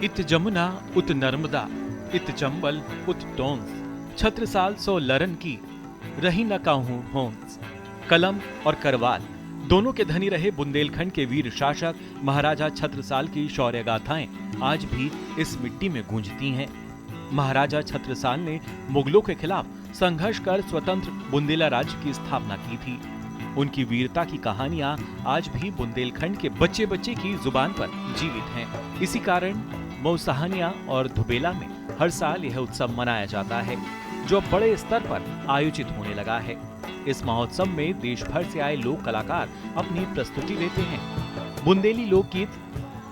इत जमुना उत नर्मदा इत चंबल उत टोंस, छत्रसाल सो लरन की रही न काहू होंस। कलम और करवाल दोनों के धनी रहे बुंदेलखंड के वीर शासक महाराजा छत्रसाल की शौर्य गाथाएं आज भी इस मिट्टी में गूंजती हैं। महाराजा छत्रसाल ने मुगलों के खिलाफ संघर्ष कर स्वतंत्र बुंदेला राज्य की स्थापना की थी। उनकी वीरता की कहानियां आज भी बुंदेलखंड के बच्चे बच्चे की जुबान पर जीवित हैं। इसी कारण मौसाहनिया और धुबेला में हर साल यह उत्सव मनाया जाता है, जो बड़े स्तर पर आयोजित होने लगा है। इस महोत्सव में देश भर से आए लोक कलाकार अपनी प्रस्तुति देते हैं। बुंदेली लोकगीत,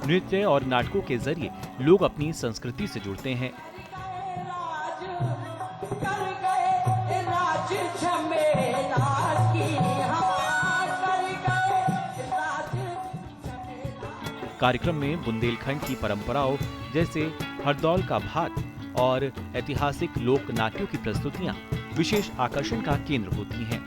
नृत्य और नाटकों के जरिए लोग अपनी संस्कृति से जुड़ते हैं। कार्यक्रम में बुंदेलखंड की परंपराओं जैसे हरदौल का भात और ऐतिहासिक लोक नाट्यों की प्रस्तुतियां विशेष आकर्षण का केंद्र होती हैं।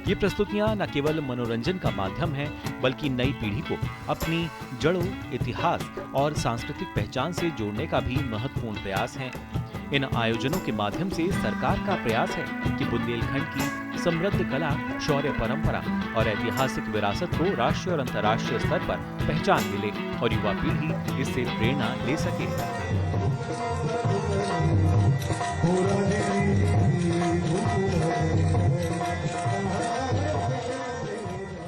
ये प्रस्तुतियां न केवल मनोरंजन का माध्यम है, बल्कि नई पीढ़ी को अपनी जड़ों, इतिहास और सांस्कृतिक पहचान से जोड़ने का भी महत्वपूर्ण प्रयास है। इन आयोजनों के माध्यम से सरकार का प्रयास है कि बुंदेलखंड की समृद्ध कला, शौर्य परंपरा और ऐतिहासिक विरासत को राष्ट्रीय और अंतर्राष्ट्रीय स्तर पर पहचान मिले और युवा पीढ़ी इससे प्रेरणा ले सके।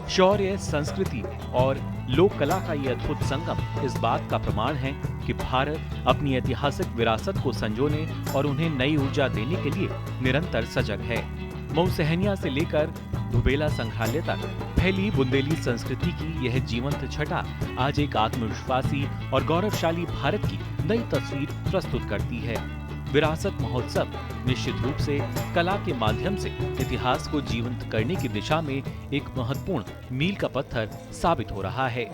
शौर्य, संस्कृति और लोक कला का ये अद्भुत संगम इस बात का प्रमाण है कि भारत अपनी ऐतिहासिक विरासत को संजोने और उन्हें नई ऊर्जा देने के लिए निरंतर सजग है। मौसहनिया से लेकर धुबेला संग्रहालय तक फैली बुंदेली संस्कृति की यह जीवंत छटा आज एक आत्मविश्वासी और गौरवशाली भारत की नई तस्वीर प्रस्तुत करती है। विरासत महोत्सव निश्चित रूप से कला के माध्यम से इतिहास को जीवंत करने की दिशा में एक महत्वपूर्ण मील का पत्थर साबित हो रहा है।